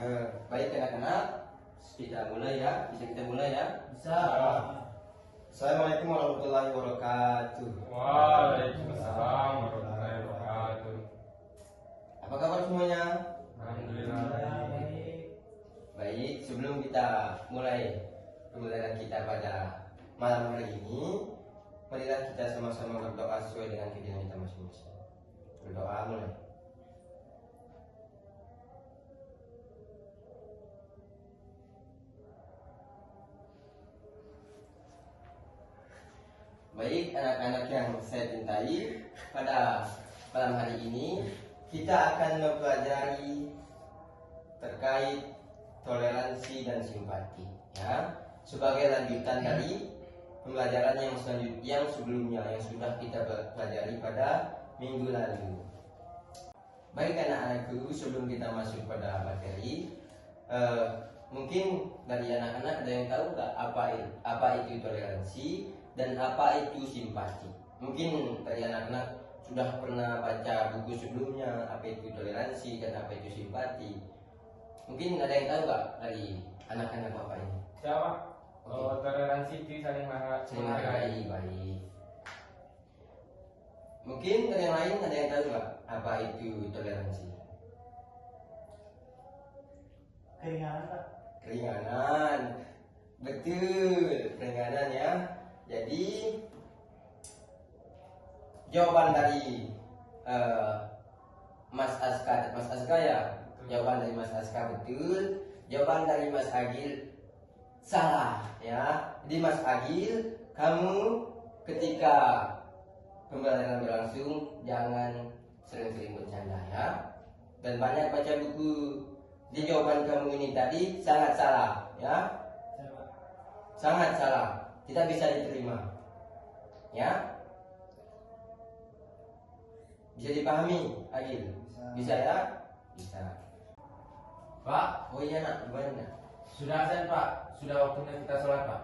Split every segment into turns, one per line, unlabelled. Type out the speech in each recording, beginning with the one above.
Baik anak-anak, kita mulai ya. Bisa kita mulai ya?
Bisa.
Assalamualaikum warahmatullahi wabarakatuh.
Waalaikumsalam warahmatullahi wabarakatuh.
Apa kabar semuanya?
Alhamdulillah.
Baik, sebelum kita mulai pembelajaran kita pada malam hari ini, marilah kita sama-sama berdoa sesuai dengan keyakinan kita masing-masing. Berdoa mulai. Baik anak-anak yang saya cintai, pada malam hari ini kita akan mempelajari terkait toleransi dan simpati, ya, sebagai lanjutan dari pembelajaran yang sebelumnya yang sudah kita pelajari pada minggu lalu. Baik anak-anakku, sebelum kita masuk pada materi, mungkin dari anak-anak ada yang tahu nggak apa itu toleransi dan apa itu simpati? Mungkin dari anak-anak sudah pernah baca buku sebelumnya apa itu toleransi dan apa itu simpati. Mungkin ada yang tahu nggak dari anak-anak bapak ini?
Siapa?
Oke.
Oh, toleransi itu saling
Menghargai, baik. Mungkin dari yang lain ada yang tahu nggak apa itu toleransi?
Keringanan, Pak.
Keringanan, betul, keringanan ya. Jadi jawaban dari Mas Aska ya, jawaban dari Mas Aska betul, jawaban dari Mas Agil salah ya. Jadi Mas Agil, kamu ketika pembelajaran berlangsung jangan sering-sering bercanda ya, dan banyak baca buku. Di jawaban kamu ini tadi sangat salah ya, sangat salah, tidak bisa diterima ya. Bisa dipahami Agil? Bisa ya? Bisa.
Pak,
Oh iya nak, gimana nak?
sudah azan Pak, sudah waktunya kita sholat Pak.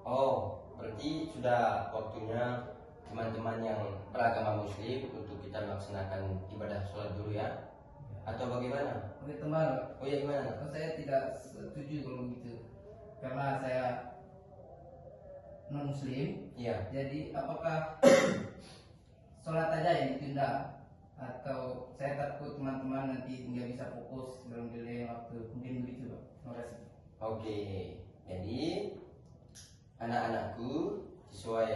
Oh, berarti sudah waktunya teman-teman yang beragama muslim untuk kita melaksanakan ibadah sholat dulu ya? Atau bagaimana?
Oke teman,
Oh iya gimana?
saya tidak setuju kalau gitu. Karena saya non muslim,
Iya.
jadi apakah sholat aja yang ditunda? Atau saya takut teman-teman nanti nggak bisa fokus dalam delay waktu. Mungkin begitu, Pak. Terima kasih.
Oke, jadi anak-anakku sesuai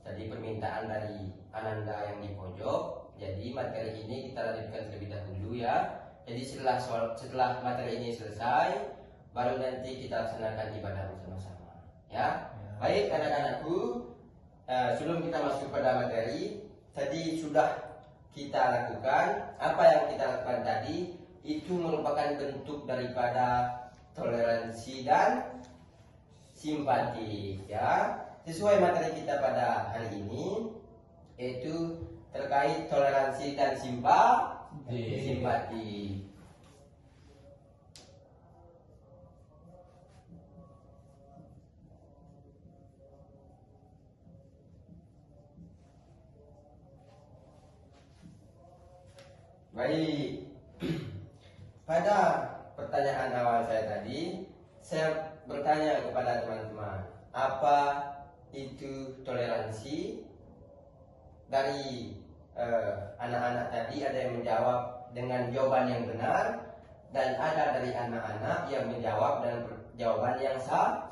tadi permintaan dari Ananda yang di pojok, jadi materi ini kita lanjutkan terlebih dahulu ya. Jadi setelah materi ini selesai, baru nanti kita laksanakan ibadah bersama-sama ya. Baik anak-anakku, sebelum kita masuk pada materi, tadi sudah kita lakukan, apa yang kita lakukan tadi itu merupakan bentuk daripada toleransi dan simpati ya. Sesuai materi kita pada hari ini, yaitu terkait toleransi dan simpati. Baik, pada pertanyaan awal saya tadi, saya bertanya kepada teman-teman, apa itu toleransi? Dari anak-anak tadi ada yang menjawab dengan jawaban yang benar, dan ada dari anak-anak yang menjawab dengan jawaban yang salah.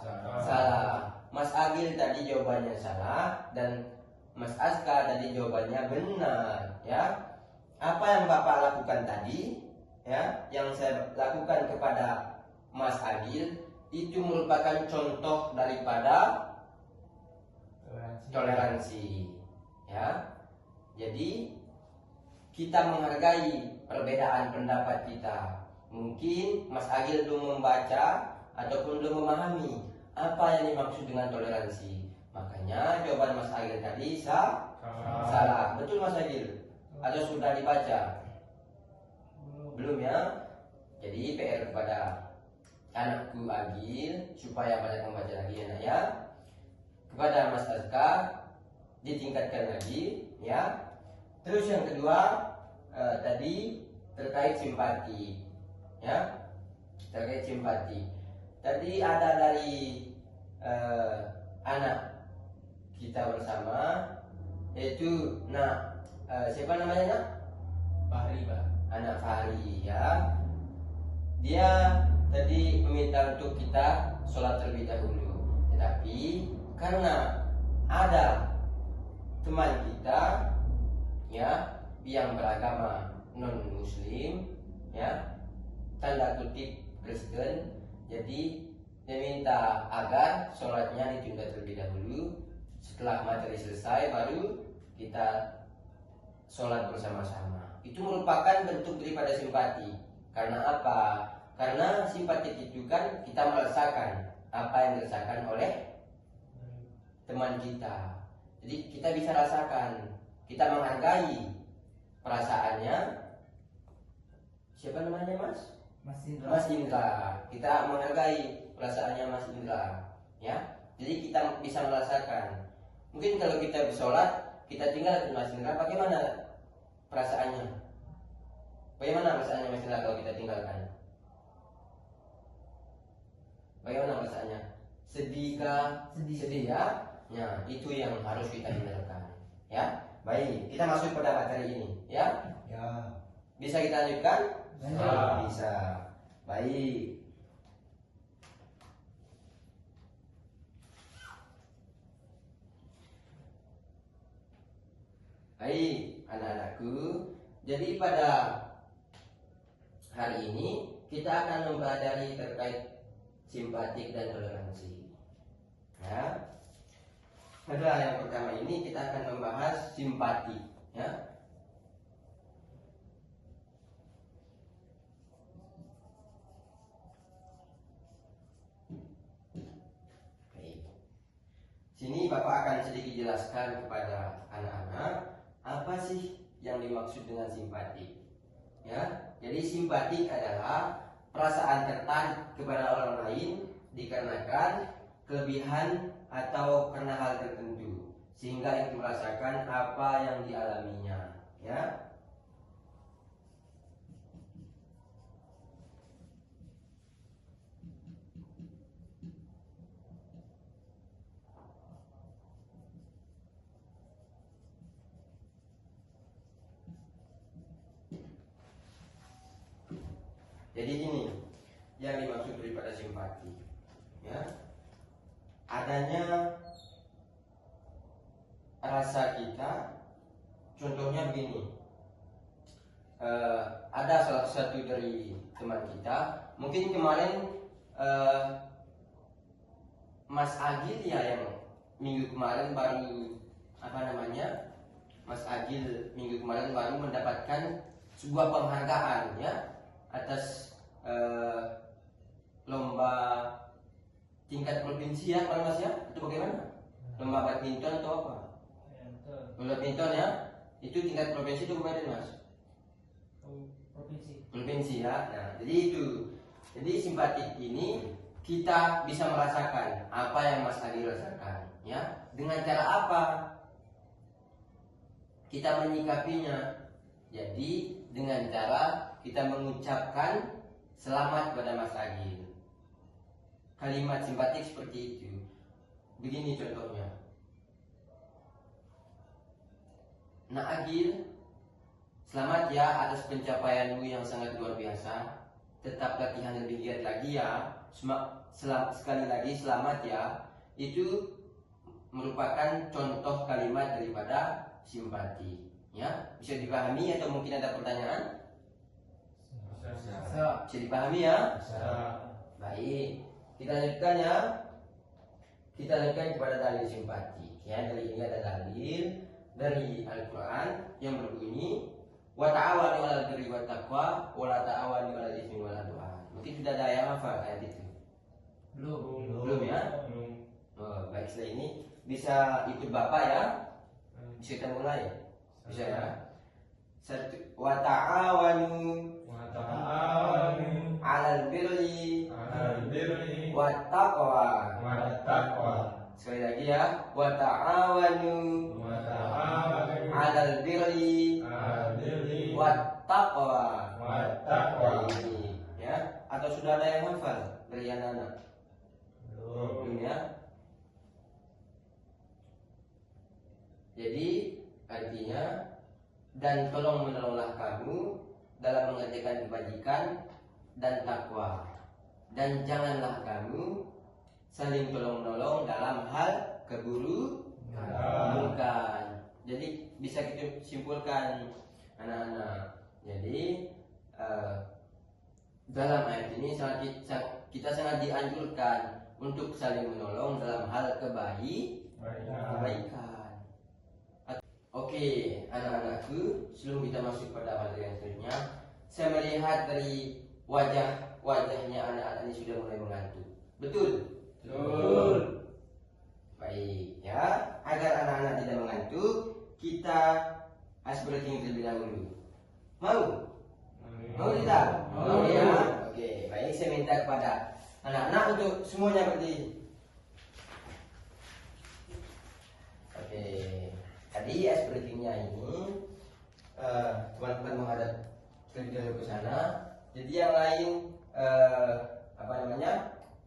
Mas Agil tadi jawabannya salah, dan Mas Aska tadi jawabannya benar ya. Apa yang Bapak lakukan tadi ya, yang saya lakukan kepada Mas Agil itu merupakan contoh daripada toleransi ya. Jadi kita menghargai perbedaan pendapat kita. Mungkin Mas Agil belum membaca ataupun belum memahami apa yang dimaksud dengan toleransi. Makanya jawaban Mas Agil tadi salah. Betul Mas Agil? Atau sudah dibaca? Belum ya? Jadi PR kepada anakku Agil supaya banyak membaca lagi anak ya. Kepada Mas Aska ditingkatkan lagi ya. Terus yang kedua tadi terkait simpati. ya, terkait simpati. Tadi ada dari anak kita bersama, yaitu siapa namanya nak?
Fahri Pak.
Anak Fahri ya. Dia tadi meminta untuk kita sholat terlebih dahulu, tetapi karena ada teman kita ya yang beragama non muslim ya, tanda kutip Kristen, jadi dia minta agar sholatnya ditunda terlebih dahulu. Setelah materi selesai baru kita sholat bersama-sama. Itu merupakan bentuk daripada simpati. Karena apa? Karena simpati itu kan kita merasakan apa yang dirasakan oleh teman kita. Jadi kita bisa rasakan, kita menghargai perasaannya. Siapa namanya Mas?
Mas Indra.
Mas Indra. Kita menghargai perasaannya Mas Indra, ya. Jadi kita bisa merasakan. Mungkin kalau kita bersolat, kita tinggal ke Mas Indra, bagaimana perasaannya? Bagaimana perasaannya Mas Indra kalau kita tinggalkan? Bagaimana perasaannya? Sedih kah? Sedih ya? Ya, itu yang harus kita hindarkan. Ya, baik. Kita masuk pada materi ini, ya.
Ya.
Bisa kita lanjutkan?
Bisa.
Bisa. Baik. Baik, anak-anakku. Jadi pada hari ini kita akan mempelajari terkait simpatik dan toleransi. Ya. Pada yang pertama ini kita akan membahas simpati, ya. Baik. Sini Bapak akan sedikit jelaskan kepada anak-anak apa sih yang dimaksud dengan simpati. Ya, jadi simpatik adalah perasaan tertarik kepada orang lain dikarenakan kelebihan atau karena hal tertentu sehingga itu merasakan apa yang dialaminya, ya. Jadi ini yang dimaksud daripada simpati, ya. Adanya rasa kita, contohnya begini. Ada salah satu dari teman kita, mungkin kemarin Mas Agil ya, yang minggu kemarin baru Mas Agil minggu kemarin baru mendapatkan sebuah penghargaan, ya, atas lomba tingkat provinsi, ya Pak Mas, ya. Itu bagaimana? Lomba badminton atau apa? Lomba badminton, ya. Itu tingkat provinsi itu kemarin Mas? Provinsi, ya. Nah, jadi itu. Jadi simpatik ini kita bisa merasakan apa yang Mas Adi rasakan, ya. Dengan cara apa kita menyikapinya? Jadi dengan cara kita mengucapkan selamat pada Mas Agil. Kalimat simpatik seperti itu. Begini contohnya. Nak Agil, selamat ya atas pencapaianmu yang sangat luar biasa. Tetap latihan lebih giat lagi ya. Sekali lagi selamat ya. Itu merupakan contoh kalimat daripada simpati. Ya, bisa dipahami atau mungkin ada pertanyaan? Bisa dipahami ya? Baik, kita lanjutkan ya. Kita lanjutkan kepada dalil simpati. Ya, dari ini ada dalil dari Al-Quran yang berbunyi, wa ta'awanu 'alal birri wat taqwa wa la ta'awanu 'alal itsmi wal 'udwan. Mungkin sudah ada yang hafal ayat itu? Belum ya? Oh, baik, setelah ini bisa ikut Bapak ya. Bisa kita mulai. Bisa ya? Wa ta'awanu 'alal birri wat taqwa. Sekali lagi ya. Wa ta'awanu 'alal birri wat taqwa. Ini ya. Ya, atau sudah ada yang hafal dari anak-anak? Belum ya. Jadi artinya, dan tolong menolonglah kamu dalam mengerjakan kebajikan dan takwa, dan janganlah kamu saling tolong menolong dalam hal keburukan. Jadi bisa kita simpulkan anak-anak. Jadi dalam ayat ini kita sangat dianjurkan untuk saling menolong dalam hal kebaikan. Oke, anak-anakku, sebelum kita masuk pada materi yang selanjutnya, saya melihat dari wajahnya anak-anak ini sudah mulai mengantuk. Betul?
Betul.
Baik, ya. Agar anak-anak tidak mengantuk, kita ice breaking terlebih dahulu. Mau? Mau tidak? Mau ya? Oke, baik. Saya minta kepada anak-anak untuk semuanya berdiri. Oke, tadi ice breakingnya ini teman-teman menghadap terlebih dahulu ke sana. Jadi yang lain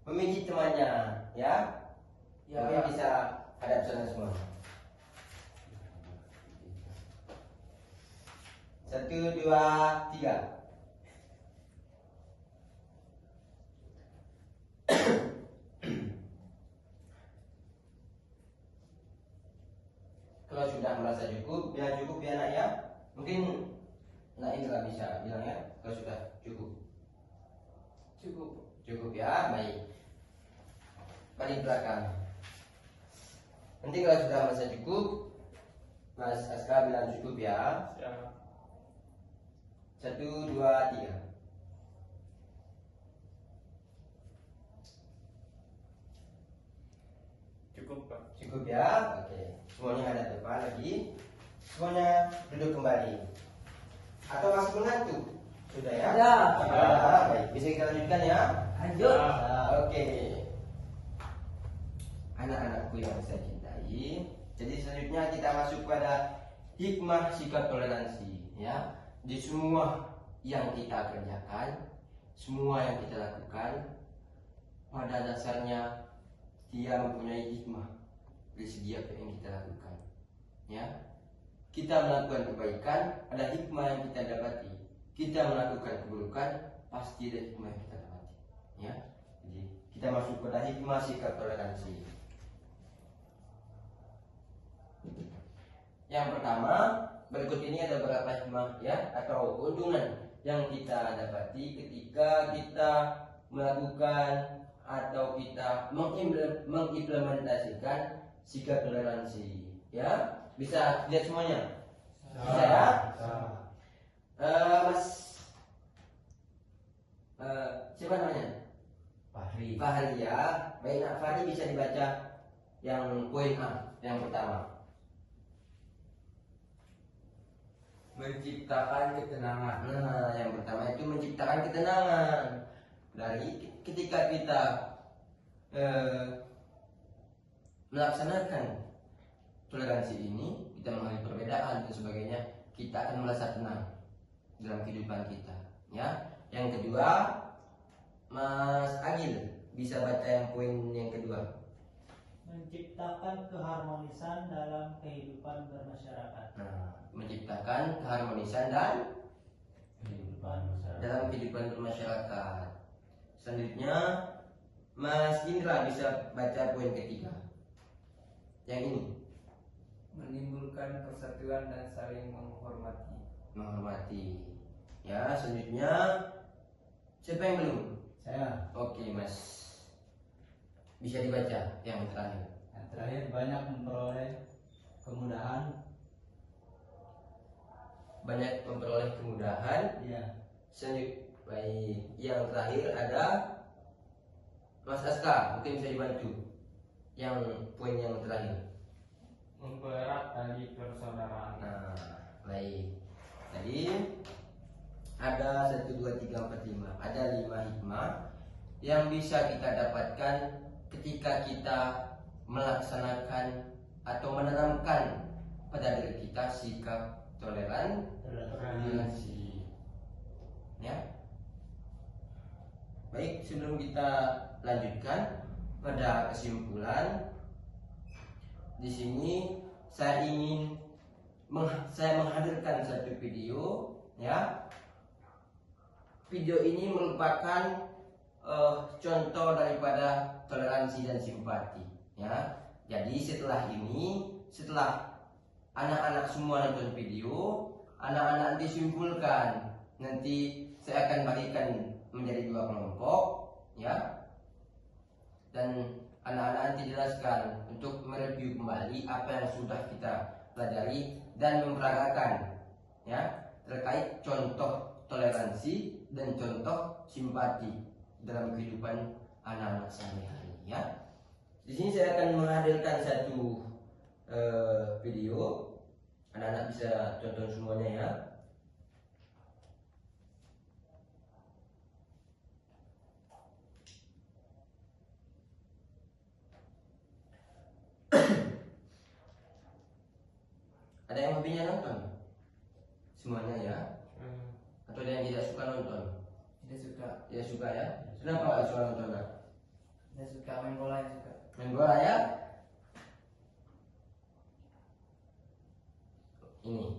memijit temannya, ya. Mungkin bisa hadap sana semua. 1, 2, 3. Kalau sudah merasa cukup, biar cukup ya nak ya. Mungkin nak Indra bisa bilang ya, kalau sudah cukup. Cukup ya, baik. Balik belakang. Nanti kalau sudah merasa cukup, Mas Aska bilang cukup ya. 1, 2, 3.
Cukup, Pak.
Cukup ya, oke. Semuanya hadap depan lagi. Semuanya duduk kembali. Atau masih mengantuk? Sudah ya?
Sudah.
Baik, bisa kita lanjutkan ya.
Lanjut.
Oke. Anak-anakku yang saya cintai. Jadi selanjutnya kita masuk pada hikmah sikap toleransi, ya. Di semua yang kita kerjakan, semua yang kita lakukan, pada dasarnya dia mempunyai hikmah dari segi apa yang kita lakukan, ya. Kita melakukan kebaikan, ada hikmah yang kita dapati. Kita melakukan keburukan, pasti ada hikmah yang kita dapati, ya. Jadi kita masuk pada hikmah sikap toleransi. Yang pertama, berikut ini ada beberapa hikmah ya atau keuntungan yang kita dapati ketika kita melakukan atau kita mengimplementasikan sikap toleransi, ya. Bisa lihat semuanya? Bisa ya? Mas siapa namanya?
Fahri.
Fahri ya. Baik, Nak Fahri bisa dibaca yang poin A yang pertama.
Menciptakan ketenangan.
Nah, yang pertama itu menciptakan ketenangan. Dari ketika kita melaksanakan toleransi ini, kita mengalami perbedaan dan sebagainya, kita akan merasa tenang dalam kehidupan kita, ya. Yang kedua, Mas Agil bisa baca yang poin yang kedua.
Menciptakan keharmonisan dalam kehidupan bermasyarakat.
Nah, menciptakan keharmonisan dan dalam kehidupan bermasyarakat. Selanjutnya, Mas Indra bisa baca poin ketiga. Yang ini,
Menimbulkan persatuan dan saling menghormati.
menghormati. Ya, selanjutnya siapa yang belum?
Saya.
Oke, Mas. Bisa dibaca yang terakhir.
Yang terakhir banyak memperoleh kemudahan.
Banyak memperoleh kemudahan.
Iya.
Selanjutnya, baik. Yang terakhir ada Mas Aska, mungkin bisa dibantu. Yang poin yang terakhir.
Mempererat tali persaudaraan.
Nah, baik. Tadi ada 1, 2, 3, 4, 5. Ada 5 hikmah yang bisa kita dapatkan ketika kita melaksanakan atau menanamkan pada diri kita sikap toleransi, ya. sebelum kita lanjutkan pada kesimpulan, di sini saya menghadirkan satu video, ya. Video ini merupakan contoh daripada toleransi dan simpati, ya. Jadi setelah anak-anak semua nonton video, anak-anak disimpulkan. Nanti saya akan bagikan menjadi 2 kelompok, ya. Dan anak-anak nanti jelaskan untuk mereview kembali apa yang sudah kita pelajari dan memperagakan, ya, terkait contoh toleransi dan contoh simpati dalam kehidupan anak-anak sehari-hari, ya. Di sini saya akan menghadirkan satu video. Anak-anak bisa tonton semuanya, ya. Ada yang hobinya nonton? Semuanya, ya? Atau ada yang tidak suka nonton?
Tidak suka.
Tidak suka, ya? Kenapa nggak suka nonton?
Tidak suka main bola juga.
Main bola, ya? Ini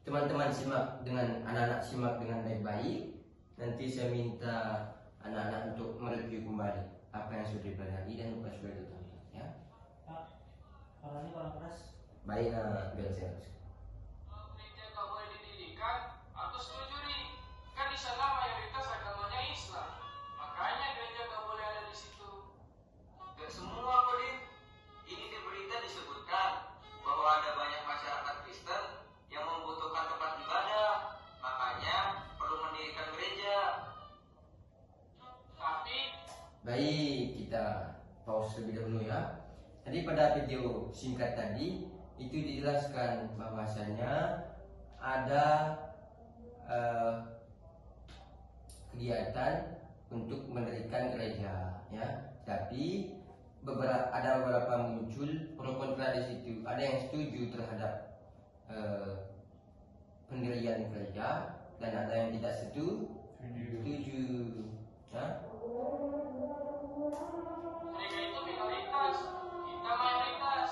teman-teman simak dengan anak-anak simak dengan baik-baik. Nanti saya minta anak-anak untuk mereview kembali apa yang sudah dipelajari dan apa yang sudah ditonton, ya.
Pak, suaranya kurang keras.
Baik, biar saya terus.
Gereja tak boleh didirikan, aku setuju nih. Kan di sana mayoritas agamanya Islam. Makanya gereja tak boleh ada di situ. Gak semua kok, Din. Ini di berita disebutkan bahwa ada banyak masyarakat Kristen yang membutuhkan tempat ibadah. Makanya perlu mendirikan gereja. Tapi
Baik, kita pause terlebih dahulu, ya. Tadi pada video singkat tadi itu dijelaskan bahwasanya ada kegiatan untuk mendirikan gereja, ya. Tapi ada beberapa muncul pro kontra di situ. Ada yang setuju terhadap pendirian gereja dan ada yang tidak setuju, ya.
mereka itu minoritas, kita mayoritas.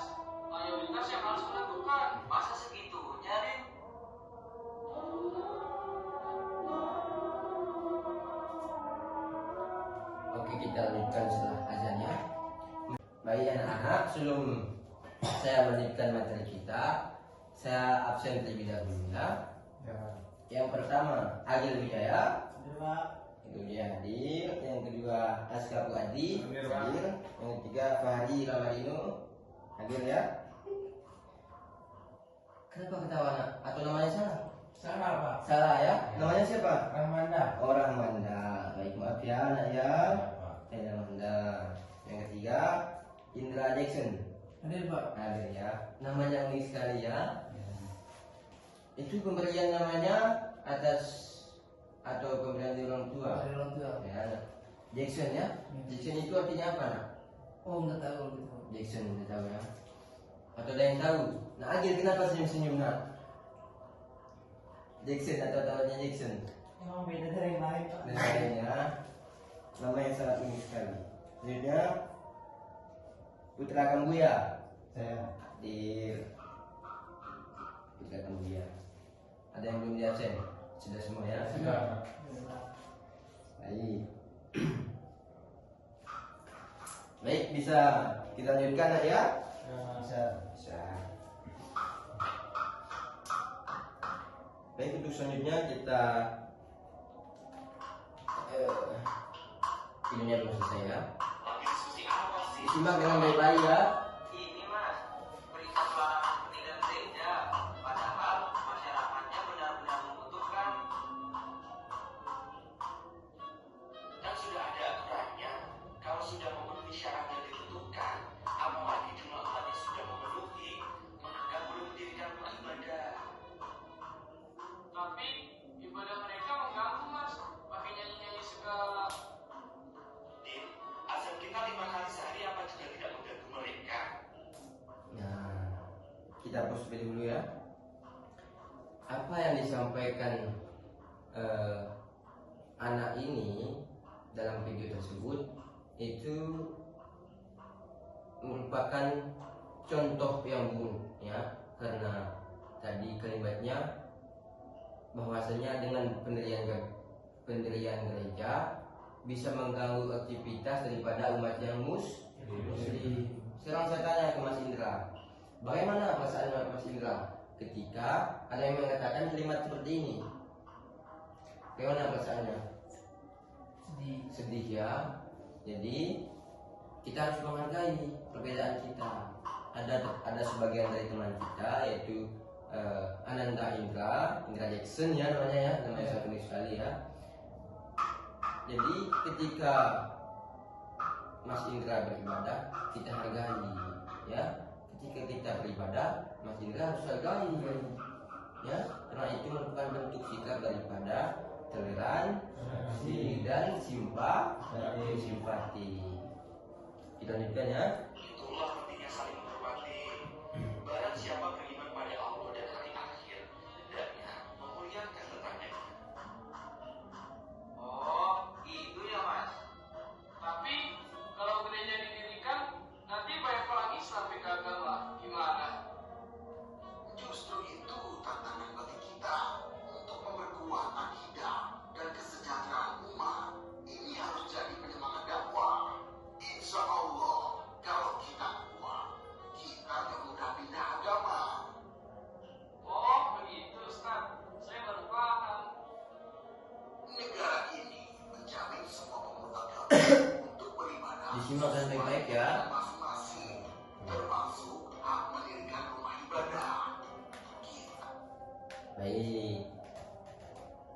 Mayoritas yang harus menentukan. Masa segitunya, Din?
Oke, kita lanjutkan setelah azan, ya. Baik anak-anak, sebelum saya melanjutkan materi kita, saya absen terlebih dahulu, ya. Yang pertama Agil Wijaya,
Pak.
itu dia hadir. Yang kedua Aska Puadi
Hadir, Pak.
hadir. Yang ketiga Fahri Ramadino hadir, ya. Kenapa ketawa, nak? Atau namanya salah?
Salah, Pak.
Salah, ya. Namanya siapa?
Rahmanda.
Oh, Rahmanda. Baik, maaf ya, nak, ya. Rahmanda. Yang ketiga Indra Jackson
Hadir, Pak.
hadir, ya. Namanya unik sekali, ya. Itu pemberian namanya atas atau pemberian dari orang tua,
Dari orang tua.
ya. Jackson, ya. Jackson itu artinya apa, nak?
Oh, nggak tahu gitu.
Jackson, tidak tahu, ya. Atau ada yang tahu? Nah, Agil kenapa senyum-senyum, nak? Jackson atau tahunya Jackson?
Emang beda dari yang lain, Pak.
Dan lainnya nama yang sangat unik sekali. Selanjutnya Putra Kambuya
Saya
di Putra Kambuya. Ada yang belum di absen? Sudah semua, ya?
Sudah.
Baik. Baik, bisa kita lanjutkan, nak, ya?
bisa
Bisa. Baik, untuk selanjutnya kita videonya belum selesai, ya.
Diskusi apa sih?
Disimak dengan baik-baik, ya.
Ini, Mas, berita pelarangan pendirian gereja. Padahal masyarakatnya benar-benar membutuhkan. Dan sudah ada aturannya. Kalau sudah memenuhi syarat yang ditentukan, apalagi jumlah umatnya sudah memenuhi, maka belum mendirikan rumah ibadah. Tapi ibadah mereka mengganggu, Mas. Pakai nyanyi-nyanyi segala. Din, azan kita 5 kali sehari apa juga tidak mengganggu mereka?
Nah, kita pause dulu, ya. Apa yang disampaikan anak ini dalam video tersebut itu merupakan contoh yang buruk ya, karena tadi kalimatnya bahwasanya dengan pendirian gereja bisa mengganggu aktivitas daripada umat yang muslim. Sekarang saya tanya ke Mas Indra, bagaimana perasaan Mas Indra ketika ada yang mengatakan kalimat seperti ini? Bagaimana perasaannya? Sedih ya. Jadi kita harus menghargai perbedaan kita. Ada sebagian dari teman kita yaitu Ananda Indra Jackson ya namanya ya, namanya saya unik sekali ya. Jadi ketika Mas Indra beribadah, kita hargai ya. Ketika kita beribadah, Mas Indra harus hargai ya, karena itu merupakan bentuk sikap daripada toleransi dan simpati. Kita lanjutkan ya.
Itulah pentingnya saling menghormati. Barang siapa beriman pada Allah dan hari akhir, hendaknya memuliakan tetangganya. Oh, itu ya Mas. Tapi kalau gereja didirikan, nanti banyak orang Islam yang gagal lah. Gimana? Justru itu tantangan bagi kita untuk memperkuat akidah dan kesejahteraan umat. Ini harus jadi penyemangat dakwah. Insya Allah, kalau kita kuat, kita gak mudah pindah agama. Oh, begitu Ustaz. Saya baru paham. Negara ini menjamin semua pemeluk agama untuk beribadah
Disimak dengan baik-baik ya.
masing-masing, termasuk hak mendirikan rumah ibadah. Kita
Baik,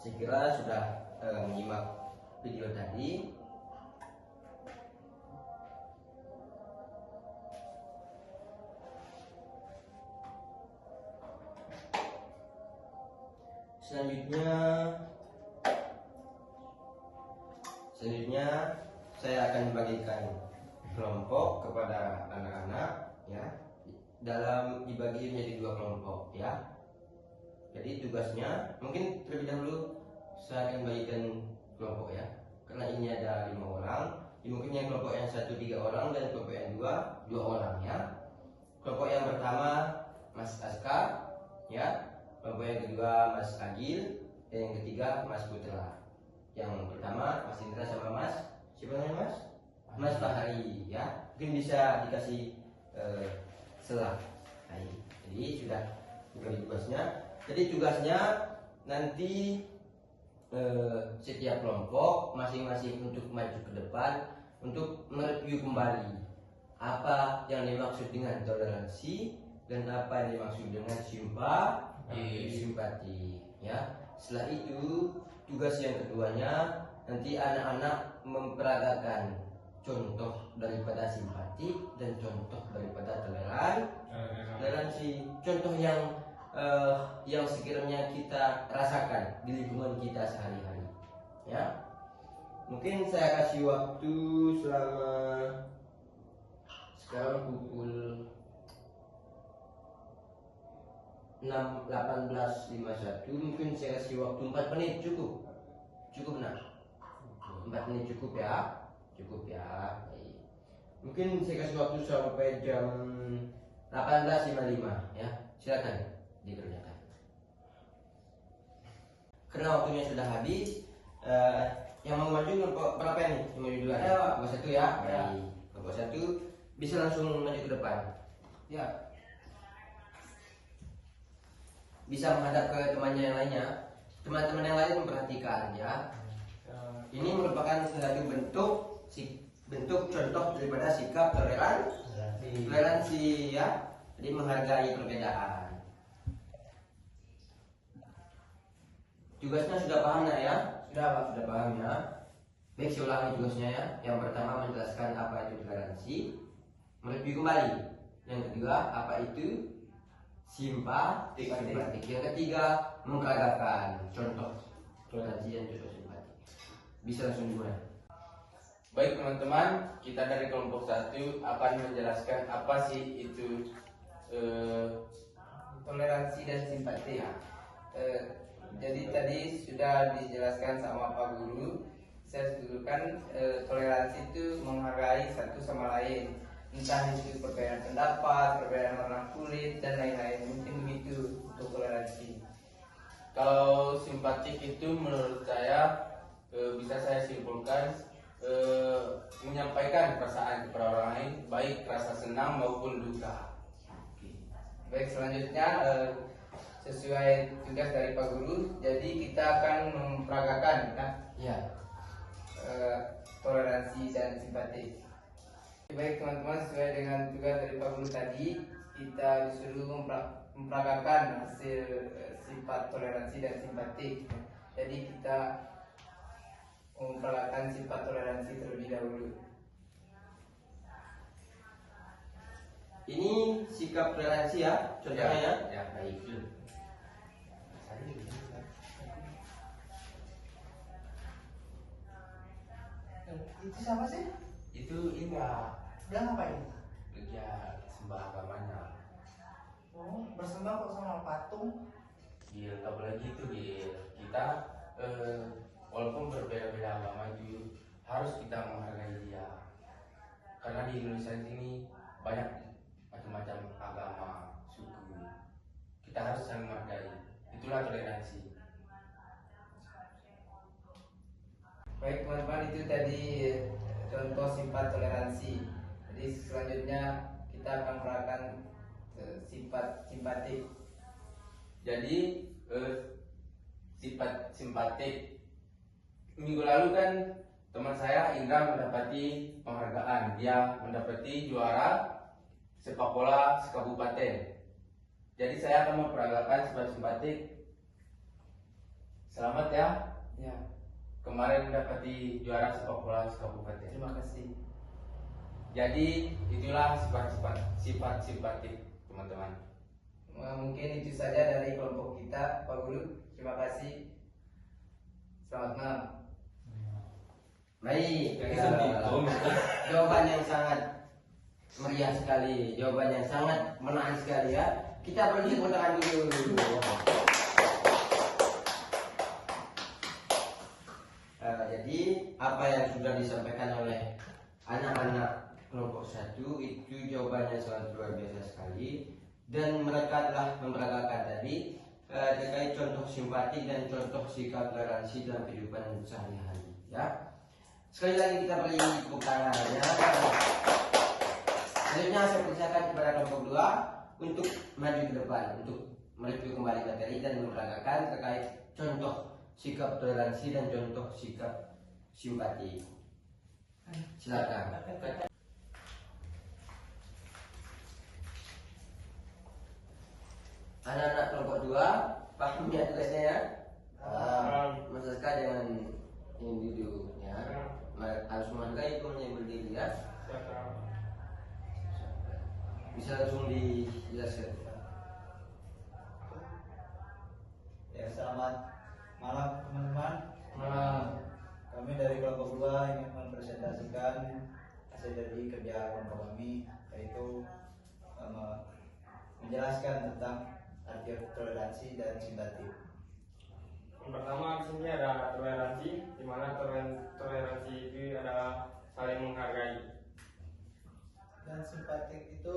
saya kira sudah menyimak video tadi. Selanjutnya saya akan bagikan kelompok kepada anak-anak ya. Dalam dibagi menjadi 2 kelompok ya. Jadi tugasnya mungkin terlebih dahulu saya akan bagikan kelompok ya. Karena ini ada 5 orang. Mungkin yang kelompok yang 1 3 orang dan kelompok yang 2 orang ya. Kelompok yang pertama Mas Aska ya. Kelompok yang kedua Mas Agil dan yang ketiga Mas Putra. Yang pertama Mas Indra sama Mas siapa namanya Mas? Mas Bahari ya. Mungkin bisa dikasih selang. Jadi sudah dibagi tugasnya. Jadi tugasnya nanti setiap kelompok masing-masing untuk maju ke depan untuk mereview kembali apa yang dimaksud dengan toleransi dan apa yang dimaksud dengan simpati ya. Setelah itu tugas yang keduanya nanti anak-anak memperagakan contoh daripada simpati dan contoh daripada toleransi. Contoh yang sekiranya kita rasakan di lingkungan kita sehari-hari ya. Mungkin saya kasih waktu selama sekarang pukul 18.51, mungkin saya kasih waktu 4 menit cukup nah 4 menit cukup ya. Baik. Mungkin saya kasih waktu sampai jam 18.55 ya, silakan dikerjakan. Karena waktunya sudah habis, yang mau maju kelompok berapa nih? Yang maju duluan? Kelompok 1 ya. Baik. Kelompok 1 bisa langsung maju ke depan. Ya. Bisa menghadap ke temannya yang lainnya. Teman-teman yang lain memperhatikan ya. Ini merupakan satu bentuk contoh daripada sikap toleransi ya. Jadi menghargai perbedaan. Tugasnya sudah paham ya? Sudah paham ya. Baik, saya ulangi tugasnya ya. Yang pertama menjelaskan apa itu toleransi, mereview kembali. Yang kedua apa itu simpati. Yang ketiga memperagakan contoh toleransi dan contoh simpati. Bisa langsung dimulai.
Baik teman-teman, kita dari kelompok 1 akan menjelaskan apa sih itu
Toleransi dan simpati ya. jadi tadi sudah dijelaskan sama Pak Guru. Saya setujukan toleransi itu menghargai satu sama lain, entah itu perbedaan pendapat, perbedaan warna kulit dan lain-lain. Mungkin begitu untuk toleransi.
Kalau simpatik itu menurut saya bisa saya simpulkan menyampaikan perasaan kepada orang lain, baik rasa senang maupun duka.
Baik, selanjutnya sesuai tugas dari Pak Guru, jadi kita akan memperagakan
Ya.
toleransi dan simpatik. Baik teman-teman, sesuai dengan tugas dari Pak Guru tadi, kita disuruh memperagakan hasil sifat toleransi dan simpatik. Jadi kita memperagakan sifat toleransi terlebih dahulu.
Ini sikap toleransi ya, contohnya ya.
Ya, baik.
Itu siapa sih?
Itu Indra,
Dia ngapain?
kerja sembah agamanya.
Oh, bersembah kok sama patung.
Gil, nggak boleh gitu Gil. Kita walaupun berbeda-beda agama itu harus kita menghargai dia. Karena di Indonesia ini banyak macam-macam agama, suku. Kita harus saling menghargai. Itulah toleransi.
Baik teman-teman, itu tadi contoh sifat toleransi. Jadi selanjutnya kita akan merayakan sifat simpatik.
Jadi sifat simpatik. Minggu lalu kan teman saya Indra mendapati penghargaan. Dia mendapati juara sepak bola sekabupaten. Jadi saya akan memperagakan sifat simpatik. Selamat ya.
Ya,
Kemarin mendapati juara sepak bola sekabupaten.
terima kasih.
Jadi itulah sifat simpatik teman-teman.
Mungkin itu saja dari kelompok kita, Pak Guru. Terima kasih. Selamat malam.
Baik, jawaban yang sangat meriah sekali, jawaban yang sangat menarik sekali ya. Kita beri tepuk tangan dulu. Jadi apa yang sudah disampaikan oleh anak-anak kelompok 1 itu jawabannya sangat luar biasa sekali, dan mereka telah memperagakan tadi terkait contoh simpati dan contoh sikap toleransi dalam kehidupan sehari-hari ya. Sekali lagi kita beri tepuk tangannya. Selanjutnya saya persilakan kepada kelompok 2 untuk maju ke depan untuk mereview kembali materi dan memperagakan terkait contoh sikap toleransi dan contoh sikap simpati. Silakan. Anak-anak kelompok 2 paham ya tugasnya ya? Mas Aska jangan ini duduk ya. Harus menghargai teman yang berdiri ya. Bisa langsung dijelaskan.
Ya, selamat malam teman-teman.
Malam.
Kami dari kelompok 2 ingin mempresentasikan hasil dari kerja kelompok kami, yaitu menjelaskan tentang arti toleransi dan simpati.
Yang pertama di sini ada toleransi, di mana toleransi itu adalah saling menghargai.
Dan simpatik itu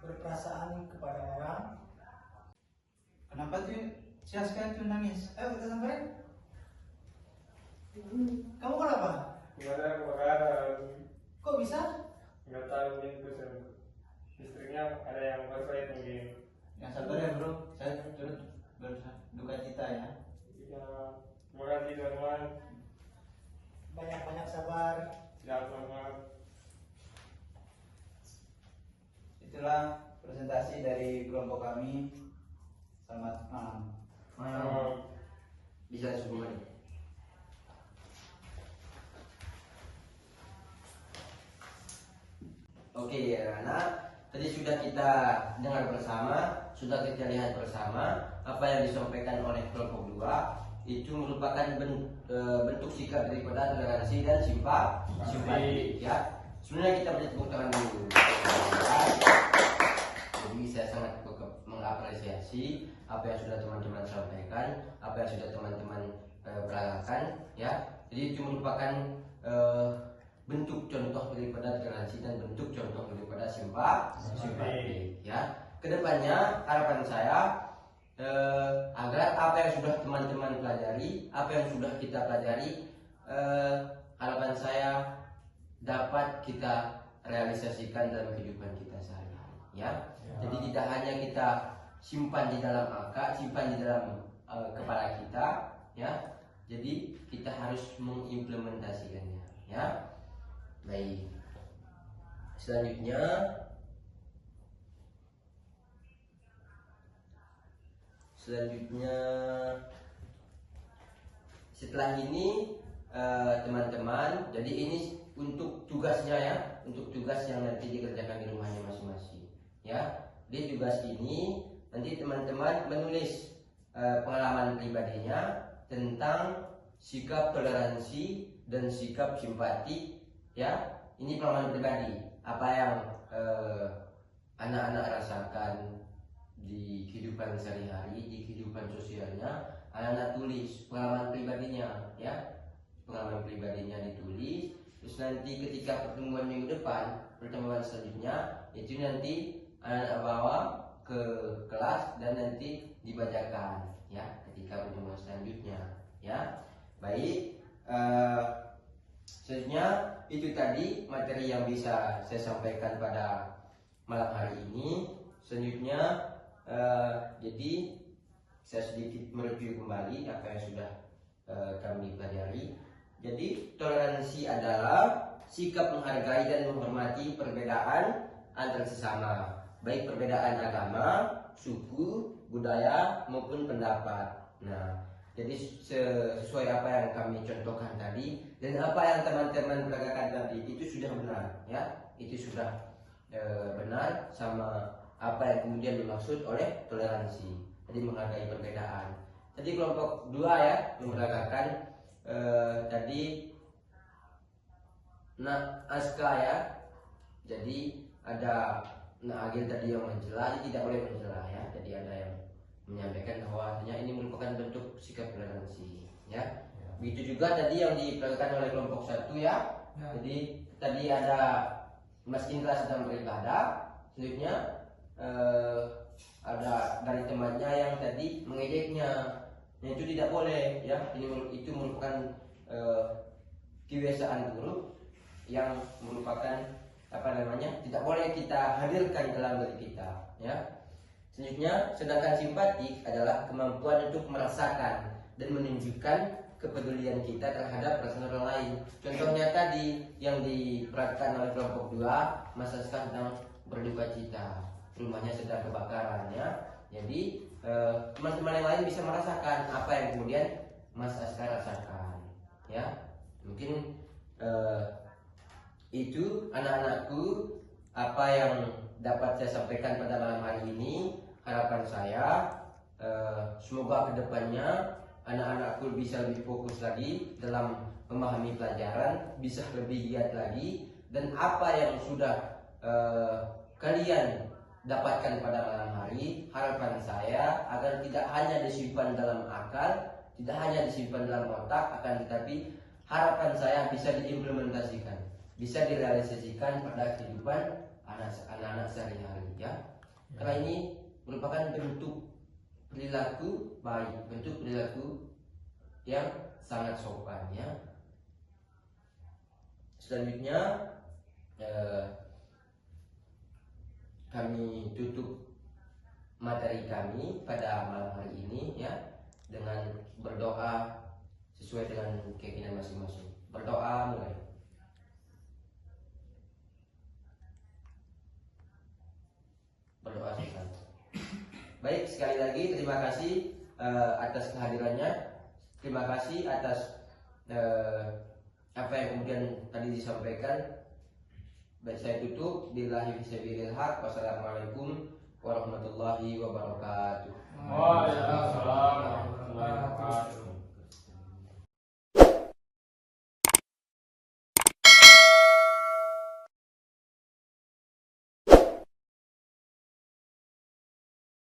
berperasaan kepada orang. Kenapa tuh si Aska itu nangis? Ayo kita samperin. Kamu kenapa?
Gimana kebakaran?
Kok bisa?
Nggak tahu gitu istrinya ada yang berkait mungkin.
Yang sabar ya bro, saya turut berduka cita ya.
Ya, terima kasih teman-teman.
Banyak-banyak sabar.
Ya, teman-teman.
Itulah presentasi dari kelompok kami. Selamat malam.
Bisa langsung kembali. Oke ya anak, tadi sudah kita dengar bersama, sudah kita lihat bersama apa yang disampaikan oleh kelompok 2 itu merupakan bentuk sikap daripada toleransi dan simpati ya. Sebenarnya kita beri tepuk tangan dulu. Jadi saya sangat menghargai mengapresiasi apa yang sudah teman-teman sampaikan, apa yang sudah teman-teman peragakan, ya. Jadi itu merupakan bentuk contoh daripada toleransi dan bentuk contoh daripada simpati, ya. Kedepannya harapan saya agar apa yang sudah teman-teman pelajari, apa yang sudah kita pelajari, harapan saya dapat kita realisasikan dalam kehidupan kita sehari-hari, ya. Jadi tidak hanya kita simpan di dalam akal, simpan di dalam kepala kita, ya. Jadi kita harus mengimplementasikannya, ya. Baik. Selanjutnya setelah ini teman-teman, jadi ini untuk tugasnya, ya, untuk tugas yang nanti dikerjakan di rumahnya masing-masing, ya. Di tugas ini nanti teman-teman menulis pengalaman pribadinya tentang sikap toleransi dan sikap simpati, ya. Ini pengalaman pribadi, apa yang anak-anak rasakan di kehidupan sehari-hari, di kehidupan sosialnya. Anak-anak tulis pengalaman pribadinya, ya. Pengalaman pribadinya ditulis. Terus nanti ketika pertemuan minggu depan, pertemuan selanjutnya, itu nanti anak-anak bawa ke kelas dan nanti dibacakan, ya, ketika pertemuan selanjutnya, ya. Baik, selanjutnya itu tadi materi yang bisa saya sampaikan pada malam hari ini. Selanjutnya jadi saya sedikit mereview kembali apa yang sudah kami pelajari. Jadi toleransi adalah sikap menghargai dan menghormati perbedaan antar sesama, baik perbedaan agama, suku, budaya maupun pendapat. Nah, jadi sesuai apa yang kami contohkan tadi dan apa yang teman-teman peragakan tadi itu sudah benar, ya. Itu sudah benar sama apa yang kemudian dimaksud oleh toleransi. Jadi menghargai perbedaan. Tadi kelompok 2, ya, memperagakan tadi naskah, ya. Jadi ada Agil tadi yang mencela, tidak boleh mencela, ya. Jadi ada yang menyampaikan bahwa ini merupakan bentuk sikap toleransi, ya. Begitu juga tadi yang diperagakan oleh kelompok 1, ya. Jadi tadi ada Mas Indra sedang beribadah, selanjutnya ada dari temannya yang tadi mengejeknya. Nah, itu tidak boleh, ya. Itu merupakan kebiasaan buruk yang merupakan tidak boleh kita hadirkan dalam diri kita, ya. Selanjutnya, sedangkan simpatik adalah kemampuan untuk merasakan dan menunjukkan kepedulian kita terhadap perasaan orang lain. Contohnya tadi yang diperhatikan oleh kelompok 2, Mas Aska sedang berduka cita, rumahnya sedang kebakaran, ya. Jadi teman-teman yang lain bisa merasakan apa yang kemudian Mas Aska rasakan, ya. Mungkin itu anak-anakku apa yang dapat saya sampaikan pada malam hari ini. Harapan saya semoga kedepannya anak-anakku bisa lebih fokus lagi dalam memahami pelajaran, bisa lebih giat lagi, dan apa yang sudah kalian dapatkan pada malam hari, harapan saya agar tidak hanya disimpan dalam akal, tidak hanya disimpan dalam otak, akan tetapi harapan saya bisa diimplementasikan, bisa direalisasikan pada kehidupan anak-anak sehari-hari, ya. Karena ini merupakan bentuk perilaku baik, bentuk perilaku yang sangat sopan, ya. Selanjutnya kami tutup materi kami pada malam hari ini, ya, dengan berdoa sesuai dengan keinginan masing-masing. Berdoa mulai. Berdoa sesat. Baik, sekali lagi terima kasih atas kehadirannya. Terima kasih atas apa yang kemudian tadi disampaikan. Baik, saya tutup. Billahi fisabilil haq. Wassalamualaikum warahmatullahi wabarakatuh.
Waalaikumsalam warahmatullahi wabarakatuh.